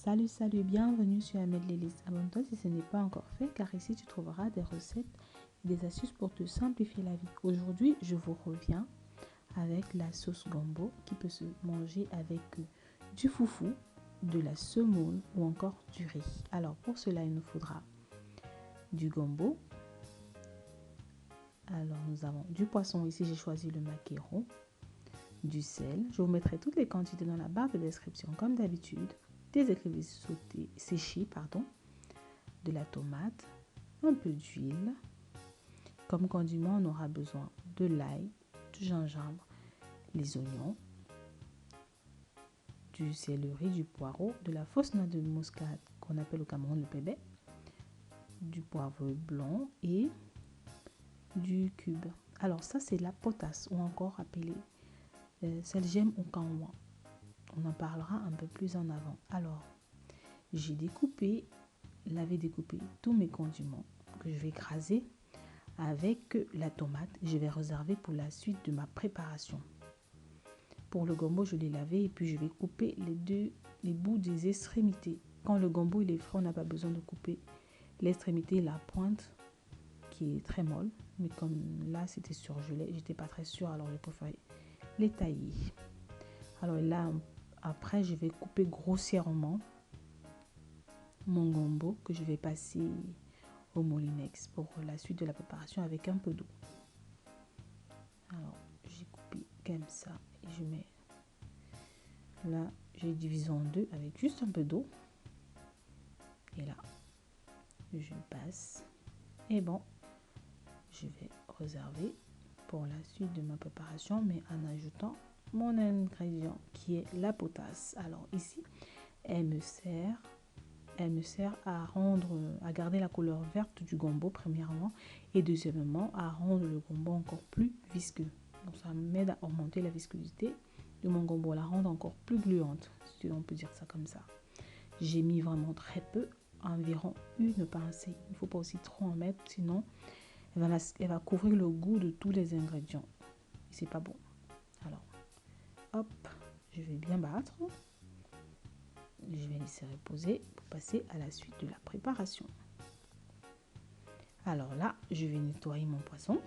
Salut, bienvenue sur Ahmed Lélis. Abonne-toi si ce n'est pas encore fait, car ici tu trouveras des recettes et des astuces pour te simplifier la vie. Aujourd'hui, je vous reviens avec la sauce gombo qui peut se manger avec du foufou, de la semoule ou encore du riz. Alors pour cela, il nous faudra du gombo. Alors nous avons du poisson, ici j'ai choisi le maquereau, du sel. Je vous mettrai toutes les quantités dans la barre de description comme d'habitude. Des écrevisses sautées, séchées, de la tomate, un peu d'huile. Comme condiment, on aura besoin de l'ail, du gingembre, les oignons, du céleri, du poireau, de la fausse noix de muscade qu'on appelle au Cameroun le pébé, du poivre blanc et du cube. Alors ça c'est la potasse ou encore appelée selgem ou kanwa. On en parlera un peu plus en avant. Alors j'ai lavé découpé tous mes condiments que je vais écraser avec la tomate. Je vais réserver pour la suite de ma préparation. Pour le gombo, je l'ai lavé et puis je vais couper les bouts des extrémités. Quand le gombo il est frais, on n'a pas besoin de couper l'extrémité, la pointe qui est très molle. Mais comme là c'était surgelé, j'étais pas très sûre, alors j'ai préféré les tailler. Alors là, après je vais couper grossièrement mon gombo que je vais passer au moulinex pour la suite de la préparation avec un peu d'eau. Alors j'ai coupé comme ça et je mets là, j'ai divisé en deux avec juste un peu d'eau et là je passe et bon, je vais réserver pour la suite de ma préparation, mais en ajoutant mon ingrédient qui est la potasse. Alors ici elle me sert à garder la couleur verte du gombo premièrement, et deuxièmement à rendre le gombo encore plus visqueux. Donc ça m'aide à augmenter la viscosité de mon gombo, la rendre encore plus gluante, si on peut dire ça comme ça. J'ai mis vraiment très peu, environ une pincée. Il ne faut pas aussi trop en mettre, sinon elle va couvrir le goût de tous les ingrédients. C'est pas bon. Alors, hop, je vais bien battre. Je vais laisser reposer pour passer à la suite de la préparation. Alors là, je vais nettoyer mon poisson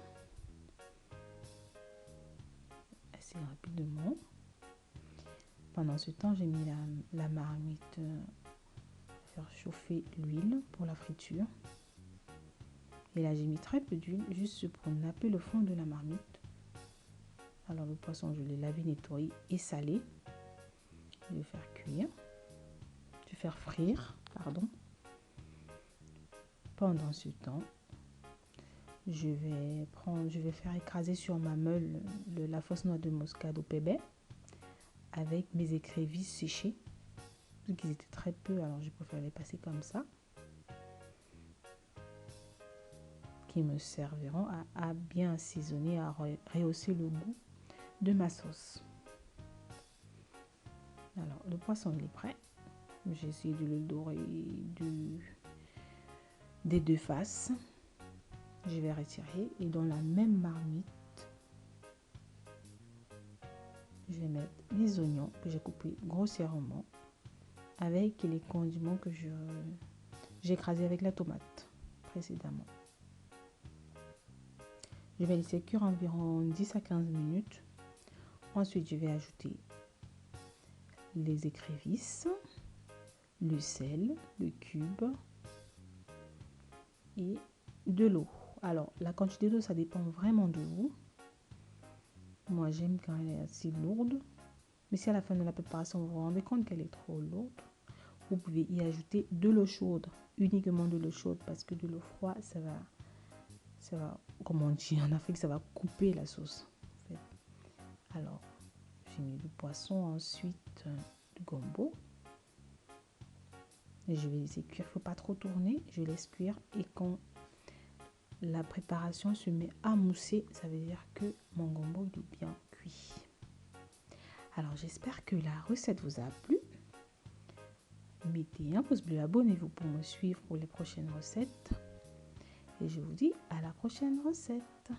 assez rapidement. Pendant ce temps, j'ai mis la marmite faire chauffer l'huile pour la friture. Et là, j'ai mis très peu d'huile, juste pour napper le fond de la marmite. Alors le poisson, je l'ai lavé, nettoyé et salé. Je vais faire cuire. Je vais faire frire, Pendant ce temps, je vais faire écraser sur ma meule la fausse noix de muscade au pébé avec mes écrevisses séchées. Vu qu'ils étaient très peu, alors je préfère les passer comme ça, qui me serviront à bien assaisonner, à rehausser le goût de ma sauce. Alors le poisson il est prêt. J'ai essayé de le dorer des deux faces. Je vais retirer et dans la même marmite, je vais mettre les oignons que j'ai coupés grossièrement avec les condiments que j'ai écrasés avec la tomate précédemment. Je vais laisser cuire environ 10 à 15 minutes. Ensuite, je vais ajouter les écrevisses, le sel, le cube et de l'eau. Alors, la quantité d'eau, ça dépend vraiment de vous. Moi, j'aime quand elle est assez lourde. Mais si à la fin de la préparation, vous vous rendez compte qu'elle est trop lourde, vous pouvez y ajouter de l'eau chaude. Uniquement de l'eau chaude, parce que de l'eau froide, ça va, comme on dit en Afrique, ça va couper la sauce. En fait. Alors, j'ai mis le poisson, ensuite le gombo. Et je vais laisser cuire. Il ne faut pas trop tourner. Je laisse cuire. Et quand la préparation se met à mousser, ça veut dire que mon gombo il est bien cuit. Alors, j'espère que la recette vous a plu. Mettez un pouce bleu, abonnez-vous pour me suivre pour les prochaines recettes. Et je vous dis à la prochaine recette.